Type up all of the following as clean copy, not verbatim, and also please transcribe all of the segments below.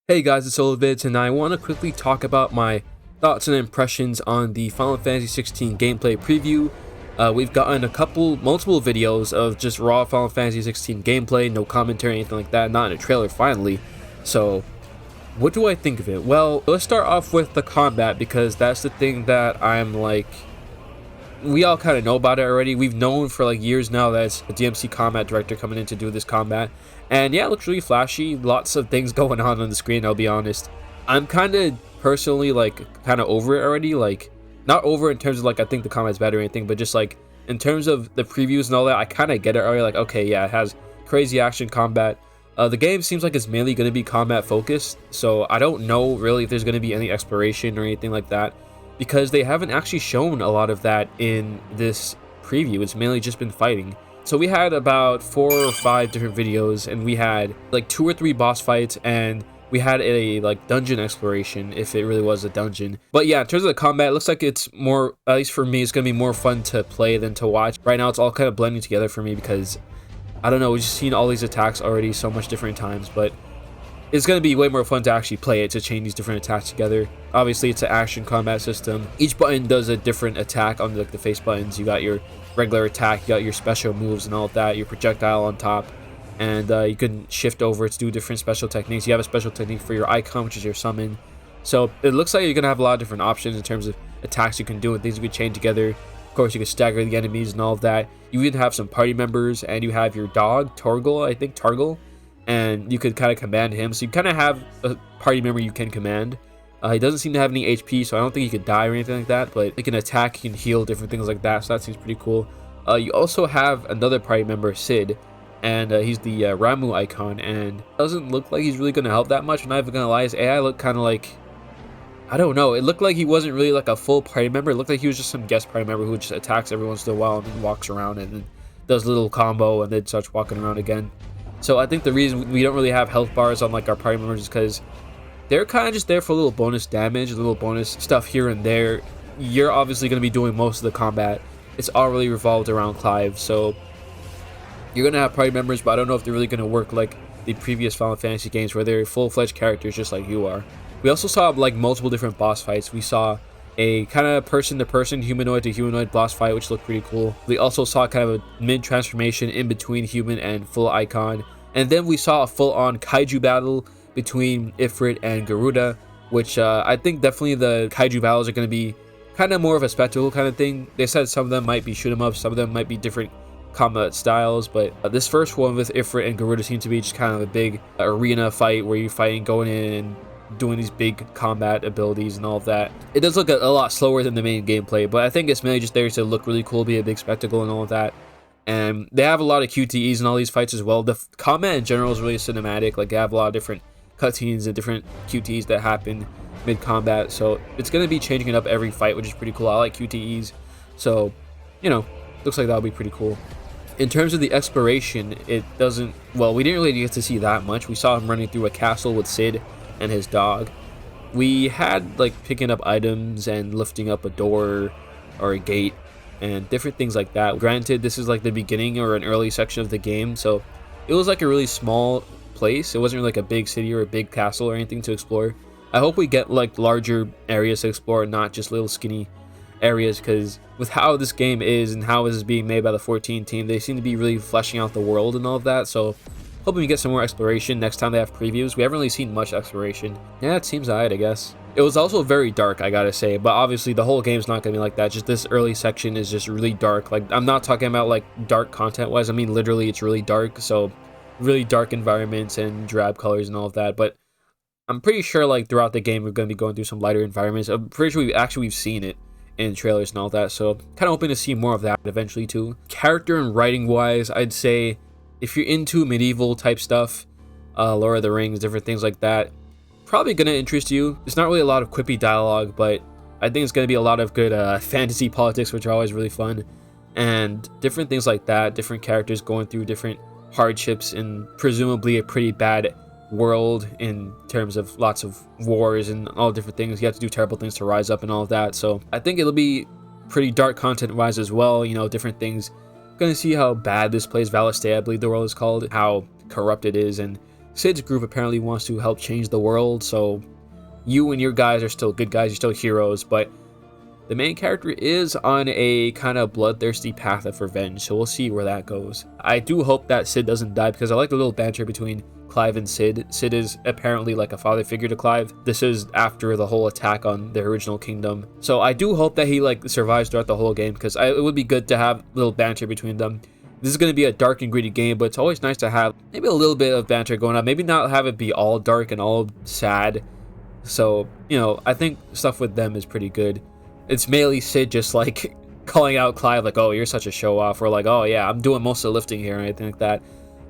Hey guys, it's Oluvids, and I want to quickly talk about my thoughts and impressions on the Final Fantasy XVI gameplay preview. We've gotten multiple videos of just raw Final Fantasy XVI gameplay, no commentary, anything like that, not in a trailer finally. So, what do I think of it? Well, let's start off with the combat, because that's the thing that we all kind of know about it already. We've known for like years now that it's a DMC combat director coming in to do this combat. And yeah, it looks really flashy. Lots of things going on the screen, I'll be honest. I'm kind of personally kind of over it already. Like, not over in terms of I think the combat's better or anything, but just in terms of the previews and all that, I kind of get it already. Like, okay, yeah, it has crazy action combat. The game seems like it's mainly going to be combat focused. So I don't know really if there's going to be any exploration or anything like that, because they haven't actually shown a lot of that in this preview. It's mainly just been fighting. So we had about 4 or 5 different videos, and we had like 2 or 3 boss fights, and we had a dungeon exploration, if it really was a dungeon. But yeah, in terms of the combat, it looks like it's more, at least for me, it's gonna be more fun to play than to watch. Right now it's all kind of blending together for me, because I don't know, we've just seen all these attacks already so much different times, but it's going to be way more fun to actually play it, to chain these different attacks together. Obviously, it's an action combat system. Each button does a different attack on the face buttons. You got your regular attack, you got your special moves and all of that, your projectile on top, and you can shift over to do different special techniques. You have a special technique for your icon, which is your summon. So it looks like you're going to have a lot of different options in terms of attacks you can do and things you can chain together. Of course, you can stagger the enemies and all of that. You even have some party members, and you have your dog, Targol, and you could kind of command him. So you kind of have a party member you can command. He doesn't seem to have any HP, so I don't think he could die or anything like that, but he can attack, he can heal, different things like that, so that seems pretty cool. You also have another party member, Sid, and he's the Ramu icon, and doesn't look like he's really going to help that much. I'm not even going to lie, his AI looked kind of I don't know, it looked like he wasn't really a full party member. It looked like he was just some guest party member who just attacks every once in a while and then walks around and then does a little combo and then starts walking around again. So I think the reason we don't really have health bars on our party members is because they're kind of just there for a little bonus damage, a little bonus stuff here and there. You're obviously going to be doing most of the combat. It's all really revolved around Clive, so you're going to have party members, but I don't know if they're really going to work like the previous Final Fantasy games where they're full-fledged characters just like you are. We also saw multiple different boss fights. We saw a kind of person-to-person, humanoid-to-humanoid boss fight, which looked pretty cool. We also saw kind of a mid-transformation in between human and full icon. And then we saw a full-on kaiju battle between Ifrit and Garuda, which I think definitely the kaiju battles are going to be kind of more of a spectacle kind of thing. They said some of them might be shoot-em-ups, some of them might be different combat styles, but this first one with Ifrit and Garuda seemed to be just kind of a big arena fight where you're fighting, going in and doing these big combat abilities and all of that. It does look a lot slower than the main gameplay, but I think it's mainly just there to look really cool, be a big spectacle and all of that. And they have a lot of QTEs in all these fights as well. The combat in general is really cinematic. They have a lot of different cutscenes and different QTEs that happen mid-combat, so it's going to be changing it up every fight, which is pretty cool. I like QTEs, so, you know, looks like that'll be pretty cool. In terms of the exploration, it doesn't, well, we didn't really get to see that much. We saw him running through a castle with Sid and his dog. We had picking up items and lifting up a door or a gate and different things like that. Granted, this is the beginning or an early section of the game, so it was a really small place. It wasn't really a big city or a big castle or anything to explore. I hope we get larger areas to explore, not just little skinny areas, because with how this game is and how this is being made by the 14 team, they seem to be really fleshing out the world and all of that. So hoping we get some more exploration next time they have previews. We haven't really seen much exploration. Yeah, it seems alright, I guess. It was also very dark, I gotta say, but obviously the whole game's not gonna be like that. Just this early section is just really dark. I'm not talking about dark content wise, I mean literally it's really dark. So really dark environments and drab colors and all of that, but I'm pretty sure throughout the game we're gonna be going through some lighter environments. I'm pretty sure we've seen it in trailers and all that, so kind of hoping to see more of that eventually too. Character and writing wise, I'd say if you're into medieval type stuff, Lord of the Rings, different things like that, probably gonna interest you. It's not really a lot of quippy dialogue, but I think it's gonna be a lot of good fantasy politics, which are always really fun, and different things like that. Different characters going through different hardships in presumably a pretty bad world in terms of lots of wars and all different things. You have to do terrible things to rise up and all of that. So I think it'll be pretty dark content wise as well. You know, different things. Gonna see how bad this plays. Valistea, I believe the world is called, how corrupt it is, and Cid's group apparently wants to help change the world, so you and your guys are still good guys, you're still heroes, but the main character is on a kind of bloodthirsty path of revenge, so we'll see where that goes. I do hope that Cid doesn't die, because I like the little banter between Clive and Cid. Cid is apparently like a father figure to Clive. This is after the whole attack on the original kingdom. So I do hope that he like survives throughout the whole game, because it would be good to have little banter between them. This is going to be a dark and gritty game, but it's always nice to have maybe a little bit of banter going on. Maybe not have it be all dark and all sad. So, you know, I think stuff with them is pretty good. It's mainly Cid just like calling out Clive like, oh, you're such a show off, or like, oh yeah, I'm doing most of the lifting here, and anything like that.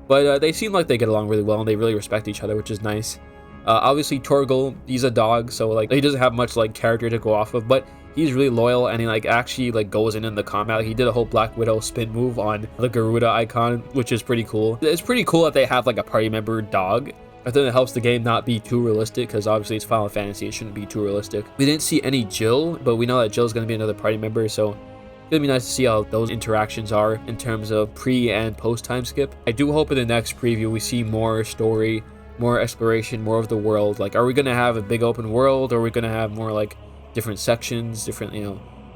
But they seem like they get along really well, and they really respect each other, which is nice. Obviously Targol, he's a dog, so like he doesn't have much like character to go off of, but he's really loyal, and he like actually like goes in the combat. He did a whole Black Widow spin move on the Garuda icon, which is pretty cool. It's pretty cool that they have like a party member dog. I think it helps the game not be too realistic, because obviously it's Final Fantasy, it shouldn't be too realistic. We didn't see any Jill, but we know that Jill's going to be another party member, so it's going to be nice to see how those interactions are in terms of pre and post time skip. I do hope in the next preview we see more story, more exploration, more of the world. Like, are we going to have a big open world, or are we going to have more like different sections, different, you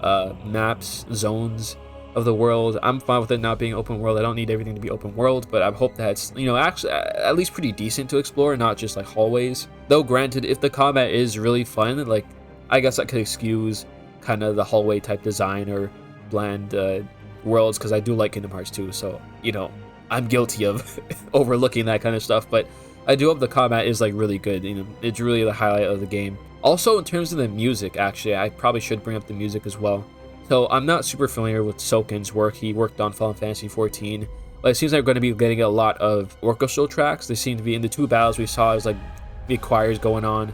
know, maps, zones of the world? I'm fine with it not being open world. I don't need everything to be open world, but I hope that it's, you know, actually at least pretty decent to explore, not just like hallways. Though granted, if the combat is really fun, like I guess that could excuse kind of the hallway type design or bland worlds, because I do like Kingdom Hearts 2, so you know, I'm guilty of overlooking that kind of stuff. But I do hope the combat is like really good. You know, it's really the highlight of the game. Also, in terms of the music, actually, I probably should bring up the music as well. So I'm not super familiar with Soken's work. He worked on Final Fantasy XIV, but it seems like we're going to be getting a lot of orchestral tracks. They seem to be in the 2 battles we saw, as like the choirs going on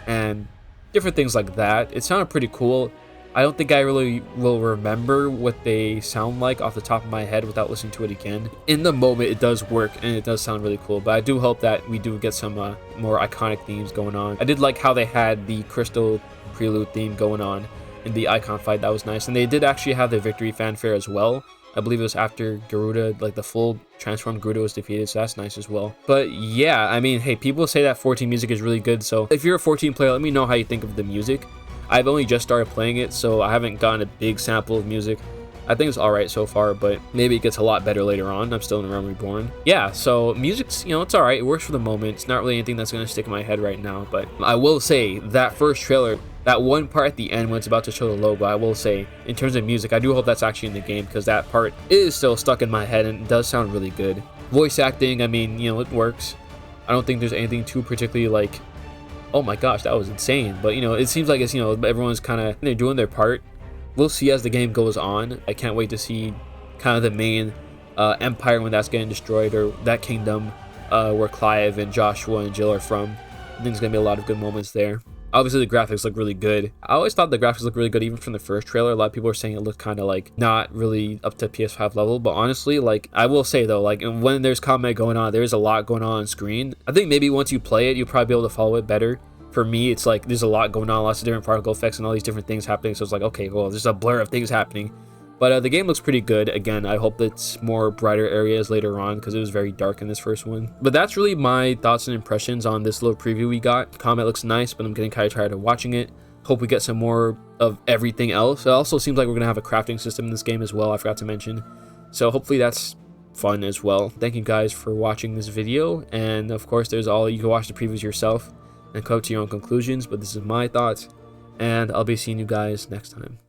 and different things like that. It sounded pretty cool. I don't think I really will remember what they sound like off the top of my head without listening to it again. In the moment, it does work and it does sound really cool, but I do hope that we do get some more iconic themes going on. I did like how they had the Crystal Prelude theme going on in the icon fight. That was nice, and they did actually have the victory fanfare as well. I believe it was after Garuda, like the full transformed Garuda was defeated, so that's nice as well. But yeah, I mean, hey, people say that 14 music is really good, so if you're a 14 player, let me know how you think of the music. I've only just started playing it, so I haven't gotten a big sample of music. I think it's alright so far, but maybe it gets a lot better later on. I'm still in Realm Reborn. Yeah, so music's, you know, it's alright. It works for the moment. It's not really anything that's going to stick in my head right now, but I will say that first trailer, that one part at the end when it's about to show the logo, I will say, in terms of music, I do hope that's actually in the game, because that part is still stuck in my head and it does sound really good. Voice acting, I mean, you know, it works. I don't think there's anything too particularly like, oh my gosh, that was insane. But, you know, it seems like it's, you know, everyone's kind of, they're doing their part. We'll see as the game goes on. I can't wait to see kind of the main empire when that's getting destroyed, or that kingdom where Clive and Joshua and Jill are from. I think there's going to be a lot of good moments there. Obviously, the graphics look really good. I always thought the graphics looked really good even from the first trailer. A lot of people are saying it looked kind of like not really up to PS5 level, but honestly, like, I will say though, like, when there's combat going on, there's a lot going on screen. I think maybe once you play it, you'll probably be able to follow it better. For me, it's like there's a lot going on, lots of different particle effects and all these different things happening, so it's like, okay, well, there's a blur of things happening. But the game looks pretty good. Again, I hope it's more brighter areas later on, because it was very dark in this first one. But that's really my thoughts and impressions on this little preview we got. Combat looks nice, but I'm getting kind of tired of watching it. Hope we get some more of everything else. It also seems like we're going to have a crafting system in this game as well, I forgot to mention. So hopefully that's fun as well. Thank you guys for watching this video, and of course there's all, you can watch the previews yourself and come to your own conclusions, but this is my thoughts, and I'll be seeing you guys next time.